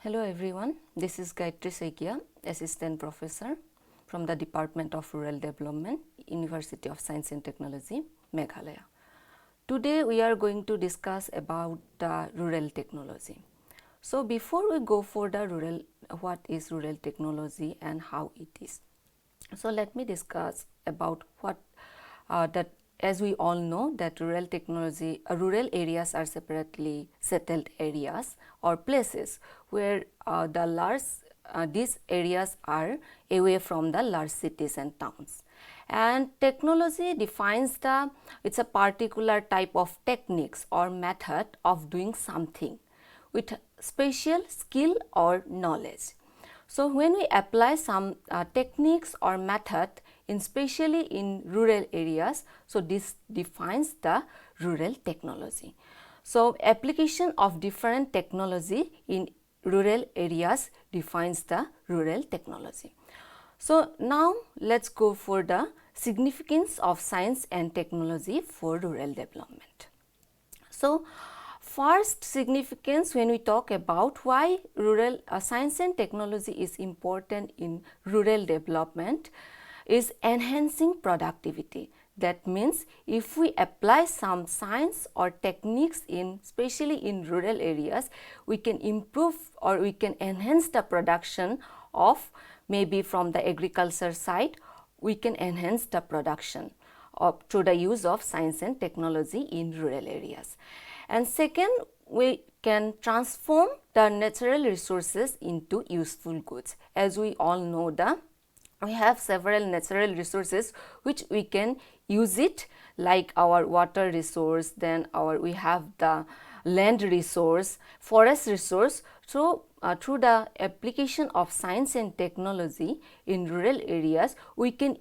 Hello everyone, this is Gayatri Saikia, Assistant Professor from the Department of Rural Development, University of Science and Technology, Meghalaya. Today we are going to discuss about the rural technology. So before we go for the what is rural technology and how it is. So let me discuss about what that as we all know that rural technology, rural areas are separately settled areas or places where these areas are away from the large cities and towns. And technology defines it's a particular type of techniques or method of doing something with special skill or knowledge. So when we apply some techniques or method especially in rural areas, so this defines the rural technology. So application of different technology in rural areas defines the rural technology. So now let's go for the significance of science and technology for rural development. So first significance when we talk about why rural science and technology is important in rural development is enhancing productivity. That means if we apply some science or techniques especially in rural areas, we can improve or we can enhance the production of maybe from the agriculture side, we can enhance the production through the use of science and technology in rural areas. And second, we can transform the natural resources into useful goods. As we all know we have several natural resources which we can use it, like our water resource, then we have the land resource, forest resource. So through the application of science and technology in rural areas, we can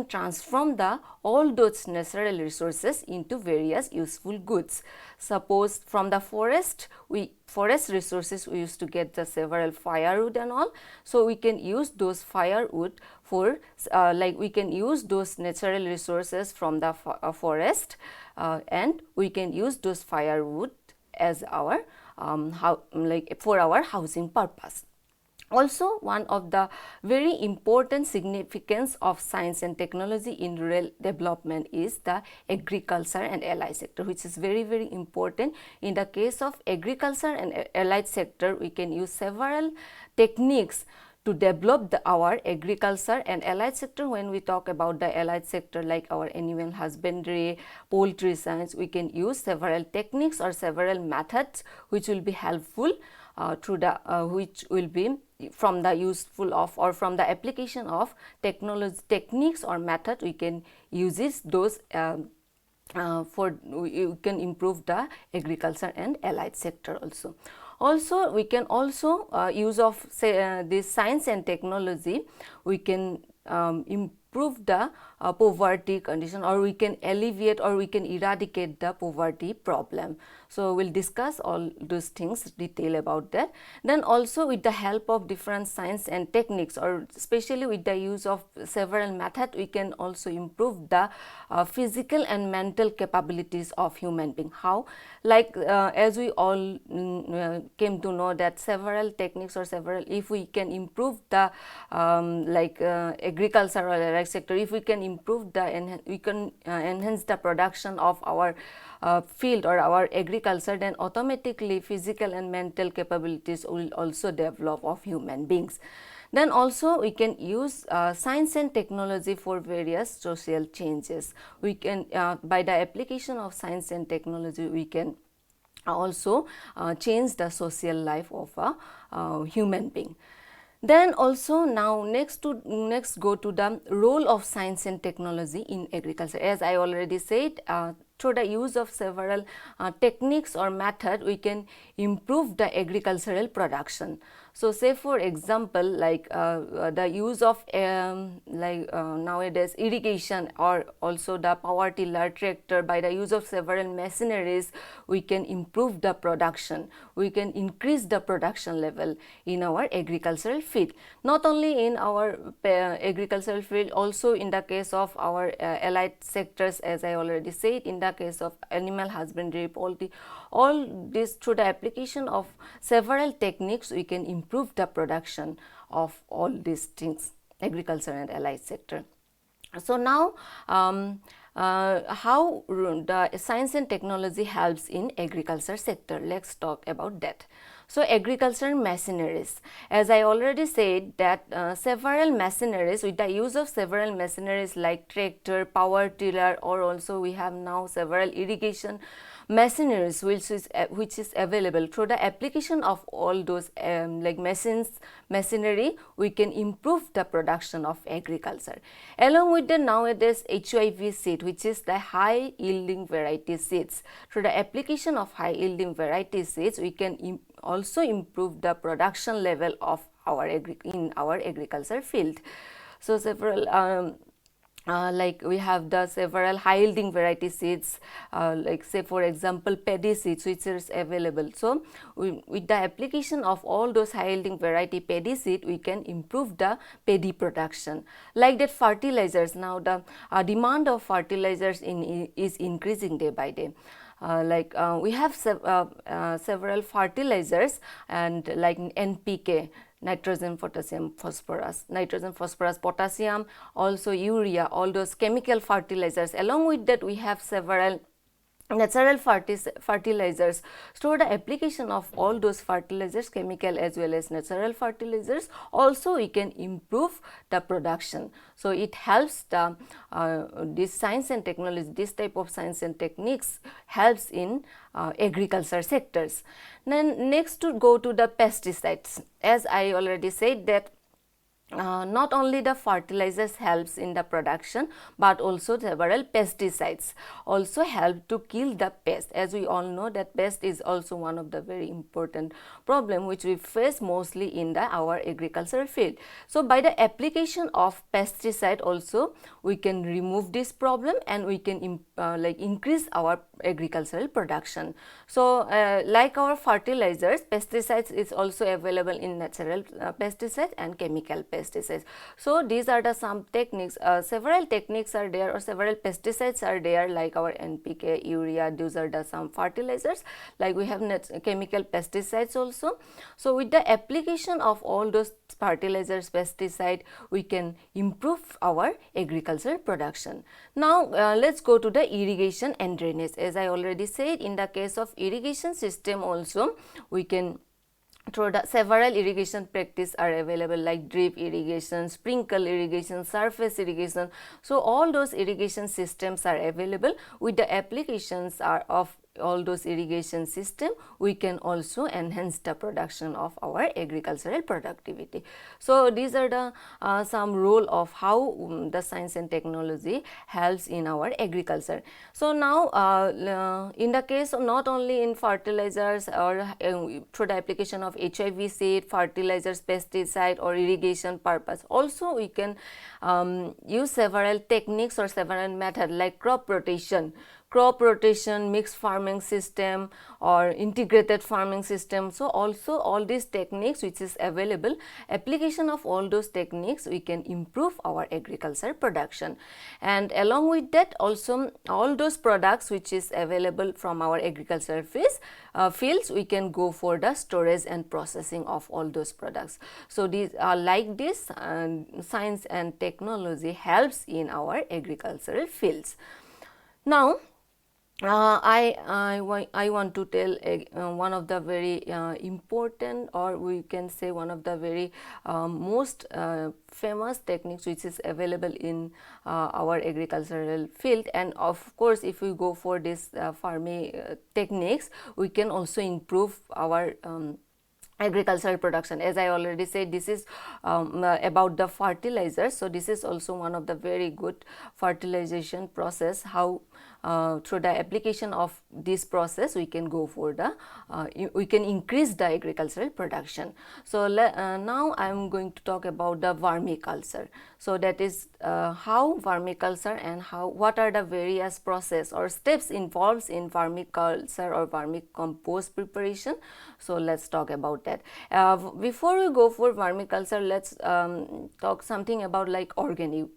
transform all those natural resources into various useful goods. Suppose from the forest resources we used to get the several firewood and all, so we can use those firewood for we can use those natural resources from the forest and we can use those firewood as our for our housing purpose. Also, one of the very important significance of science and technology in rural development is the agriculture and allied sector, which is very important. In the case of agriculture and allied sector, we can use several techniques to develop our agriculture and allied sector. When we talk about the allied sector like our animal husbandry, poultry science, we can use several techniques or several methods which will be helpful which will be from the useful of or from the application of techniques or method we can use those you can improve the agriculture and allied sector also. Also, we can also use of this science and technology, we can improve the poverty condition, or we can alleviate or we can eradicate the poverty problem. So we'll discuss all those things detail about that. Then also with the help of different science and techniques, or especially with the use of several methods, we can also improve the physical and mental capabilities of human being. How? Like as we all came to know that several techniques or if we can improve the agriculture or allied sector, if we can improve we can enhance the production of our field or our agriculture, then automatically physical and mental capabilities will also develop of human beings. Then also we can use science and technology for various social changes. We can by the application of science and technology, we can also change the social life of a human being. Then also now next go to the role of science and technology in agriculture. As I already said, through the use of several techniques or method, we can improve the agricultural production. So say for example, like the use of nowadays irrigation or also the power tiller, tractor, by the use of several machineries, we can improve the production, we can increase the production level in our agricultural field. Not only in our agricultural field, also in the case of our allied sectors, as I already said, in the case of animal husbandry, poultry, all this, through the application of several techniques, we can improve the production of all these things, agriculture and allied sector. So now how the science and technology helps in agriculture sector, let's talk about that. So agricultural machineries, as I already said that several machineries, with the use of several machineries like tractor, power tiller, or also we have now several irrigation machineries which is available. Through the application of all those like machinery, we can improve the production of agriculture. Along with the nowadays HYV seed, which is the high yielding variety seeds, through the application of high yielding variety seeds, we can also improve the production level of our in our agriculture field. So several like we have the several high yielding variety seeds, like say for example paddy seeds, which is available. So with the application of all those high yielding variety paddy seed, we can improve the paddy production. Like that fertilizers, now the demand of fertilizers is increasing day by day. We have several fertilizers, and like NPK, nitrogen, potassium, phosphorus, nitrogen, phosphorus, potassium, also urea, all those chemical fertilizers. Along with that, we have several natural fertilizers. So the application of all those fertilizers, chemical as well as natural fertilizers, also we can improve the production. So it helps the this science and technology, this type of science and techniques helps in agriculture sectors. Then next to go to the pesticides, as I already said that not only the fertilizers helps in the production, but also several pesticides also help to kill the pest. As we all know that pest is also one of the very important problem which we face mostly in our agricultural field. So by the application of pesticide also we can remove this problem, and we can like increase our agricultural production. So like our fertilizers, pesticides is also available in natural pesticides and chemical pesticides. So these are the some techniques, several techniques are there, or several pesticides are there, like our NPK, urea, those are the some fertilizers, like we have chemical pesticides also. So with the application of all those fertilizers, pesticide, we can improve our agricultural production. Now let's go to the irrigation and drainage. As I already said, in the case of irrigation system also we can, through the several irrigation practice are available, like drip irrigation, sprinkle irrigation, surface irrigation. So all those irrigation systems are available. With the applications of all those irrigation system, we can also enhance the production of our agricultural productivity. So these are the some role of how the science and technology helps in our agriculture. So now in the case of not only in fertilizers or through the application of HIV seed, fertilizers, pesticide or irrigation purpose, also we can use several techniques or several methods like crop rotation, mixed farming system or integrated farming system. So also all these techniques which is available, application of all those techniques, we can improve our agriculture production. And along with that also all those products which is available from our agricultural fields, we can go for the storage and processing of all those products. So these are like this, science and technology helps in our agricultural fields. Now I want to tell one of the very important, or we can say one of the very most famous techniques which is available in our agricultural field. And of course, if we go for this farming techniques, we can also improve our agricultural production. As I already said, this is about the fertilizers. So this is also one of the very good fertilization process, how through the application of this process we can go for the we can increase the agricultural production. So now I am going to talk about the vermiculture. So that is how vermiculture and what are the various process or steps involved in vermiculture or vermicompost preparation. So let's talk about that. Before we go for vermiculture, let's talk something about like organic.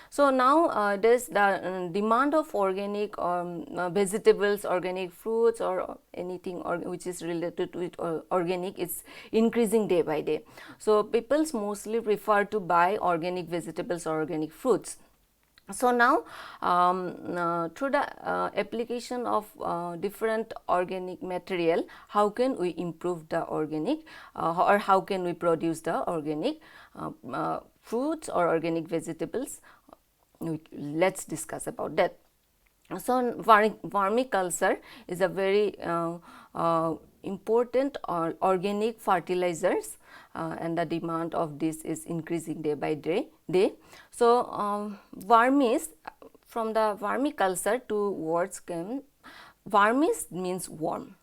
So now there's the demand of organic vegetables, organic fruits, or anything which is related with organic is increasing day by day. So people mostly prefer to buy organic vegetables or organic fruits. So now through the application of different organic material, how can we improve the organic or how can we produce the organic fruits or organic vegetables? Let's discuss about that. So vermiculture is a very important organic fertilizers and the demand of this is increasing day by day. So vermis, from the vermiculture, two words came. Vermis means worm,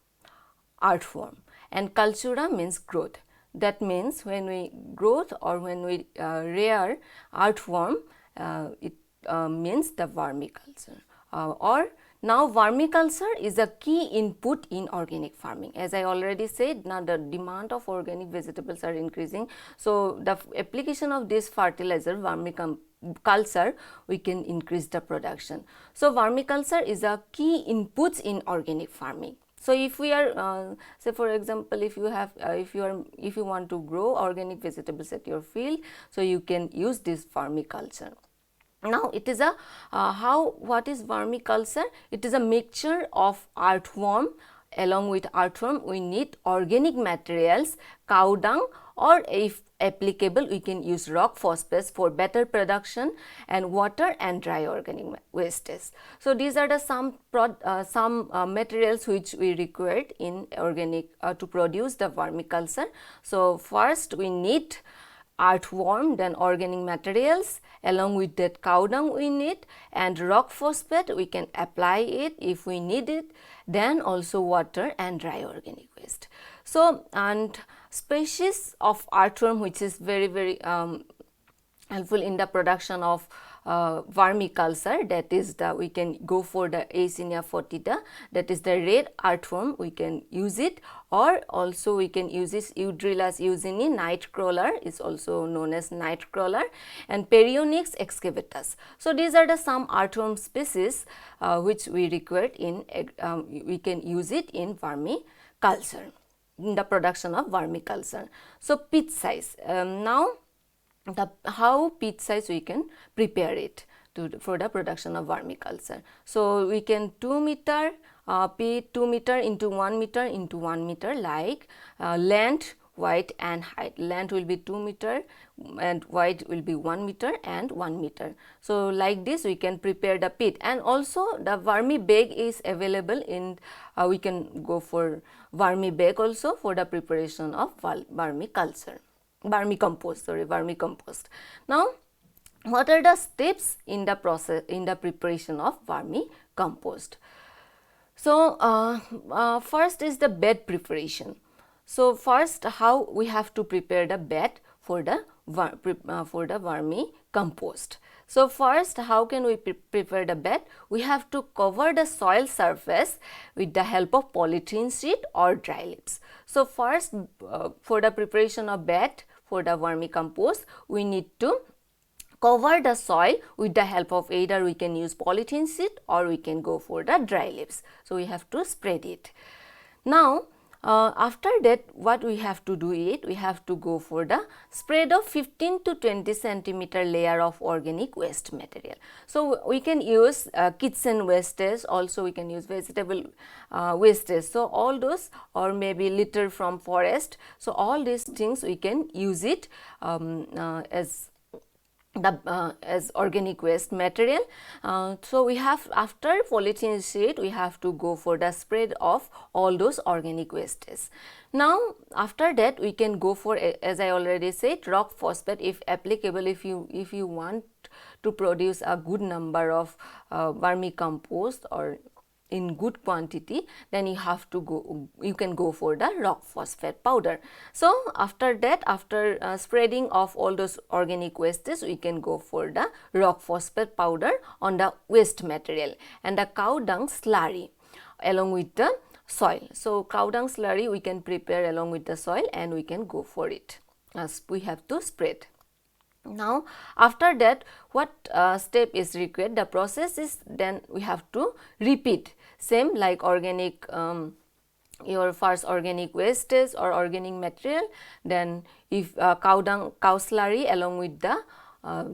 earthworm, and cultura means growth. That means when we growth or when we rear earthworm, it means the vermiculture. Or now vermiculture is a key input in organic farming. As I already said, now the demand of organic vegetables are increasing. So the application of this fertilizer, vermiculture, we can increase the production. So vermiculture is a key input in organic farming. So if we are say for example, if you want to grow organic vegetables at your field, so you can use this vermiculture. Now it is a what is vermiculture? It is a mixture of earthworm. Along with earthworm we need organic materials, cow dung, or if applicable we can use rock phosphates for better production, and water and dry organic wastes. So these are the some materials which we required in organic to produce the vermiculture. So first we need earthworm, then organic materials, along with that cow dung we need, and rock phosphate we can apply it if we need it, then also water and dry organic waste. So and species of earthworm which is very helpful in the production of vermiculture, that is the we can go for the Aicinia foetida, that is the red earthworm, we can use it, or also we can use this Eudrilus eugenie, night crawler is also known as night crawler, and Perionyx excavatus. So these are the some earthworm species which we required in we can use it in vermiculture, in the production of vermiculture. So pit size, now how pit size we can prepare it for the production of vermiculture. So we can 2 meter pit, 2 meter into 1 meter into 1 meter, like length, width and height. Length will be 2 meter and width will be 1 meter and 1 meter. So like this we can prepare the pit, and also the vermi bag is available in we can go for vermi bag also for the preparation of vermiculture. Vermicompost. Now, what are the steps in the process in the preparation of vermicompost? So, first is the bed preparation. So, first how we have to prepare the bed for the vermicompost. So, first how can we prepare the bed? We have to cover the soil surface with the help of polythene sheet or dry leaves. So, first for the preparation of bed for the vermicompost, we need to cover the soil with the help of either we can use polythene sheet or we can go for the dry leaves. So, we have to spread it. Now, after that what we have to do is we have to go for the spread of 15 to 20 centimeter layer of organic waste material. So, we can use kitchen wastes, also we can use vegetable wastes. So, all those, or maybe litter from forest. So, all these things we can use it as organic waste material. So, we have, after polythene sheet we have to go for the spread of all those organic wastes. Now, after that we can go for, as I already said, rock phosphate if applicable. If you want to produce a good number of vermicompost or in good quantity, then you can go for the rock phosphate powder. So after that, after spreading of all those organic wastes, we can go for the rock phosphate powder on the waste material and the cow dung slurry along with the soil. So cow dung slurry we can prepare along with the soil and we can go for it as we have to spread. Now after that, what step is required? The process is then we have to repeat same like organic your first organic wastes or organic material, then if cow slurry along with the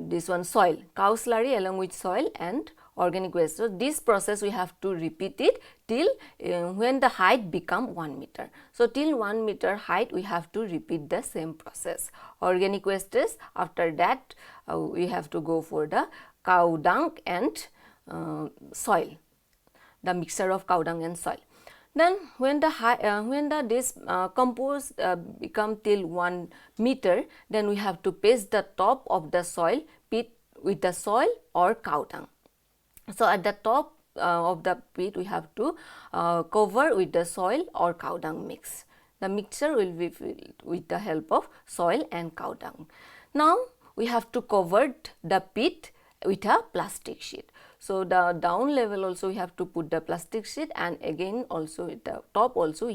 this one soil, cow slurry along with soil and organic waste. So this process we have to repeat it till when the height become 1 meter. So till 1 meter height we have to repeat the same process. Organic wastes, after that we have to go for the cow dung and soil, the mixture of cow dung and soil. Then when this compost become till 1 meter, then we have to paste the top of the soil pit with the soil or cow dung. So at the top of the pit we have to cover with the soil or cow dung mix. The mixture will be filled with the help of soil and cow dung. Now we have to cover the pit with a plastic sheet. So the down level also we have to put the plastic sheet, and again also at the top also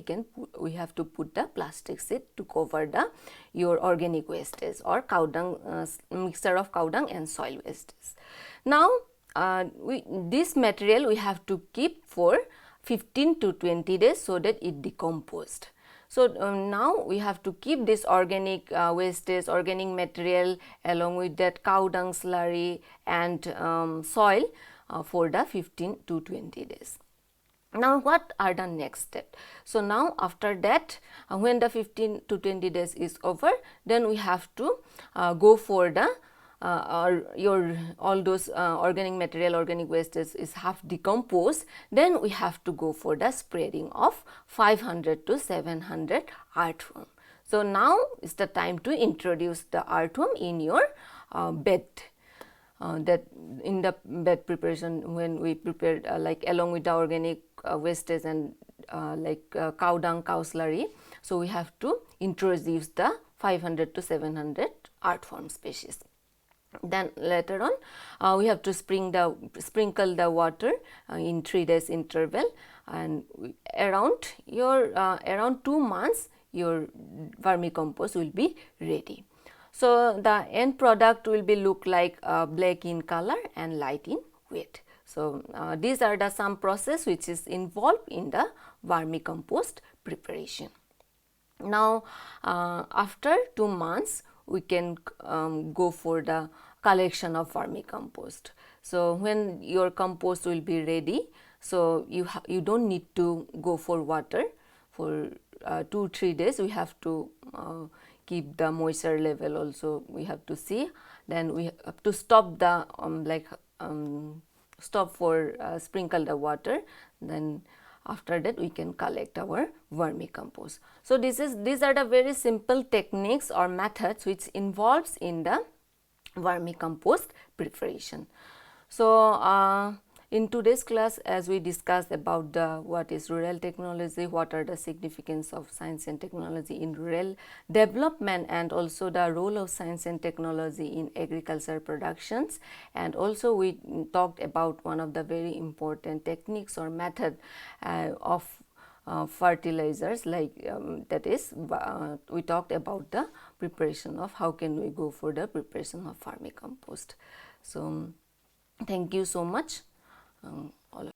we have to put the plastic sheet to cover the your organic wastes or cow dung mixture of cow dung and soil wastes. Now this material we have to keep for 15 to 20 days so that it decomposed. So now we have to keep this organic wastes, organic material along with that cow dung slurry and soil for the 15 to 20 days. Now what are the next step? So now after that, when the 15 to 20 days is over, then we have to go for the all those organic material, organic wastes is half decomposed, then we have to go for the spreading of 500 to 700 earthworm. So now is the time to introduce the earthworm in your bed. That in the bed preparation, when we prepared like along with the organic wastes and like cow dung, cow slurry, so we have to introduce the 500 to 700 earthworm species. Then later on we have to sprinkle the water in 3 days interval, and around 2 months your vermicompost will be ready. So the end product will be look like black in color and light in weight. So these are the some process which is involved in the vermicompost preparation. Now after 2 months we can go for the collection of vermicompost. So when your compost will be ready, so you don't need to go for water for 2-3 days. We have to keep the moisture level also we have to see. Then we have to stop the stop for sprinkle the water. Then after that we can collect our vermicompost. So these are the very simple techniques or methods which involves in the vermicompost preparation. So in today's class, as we discussed about what is rural technology, what are the significance of science and technology in rural development, and also the role of science and technology in agriculture productions, and also we talked about one of the very important techniques or method of fertilizers, like that is we talked about the preparation of how can we go for the preparation of vermicompost. So thank you so much. All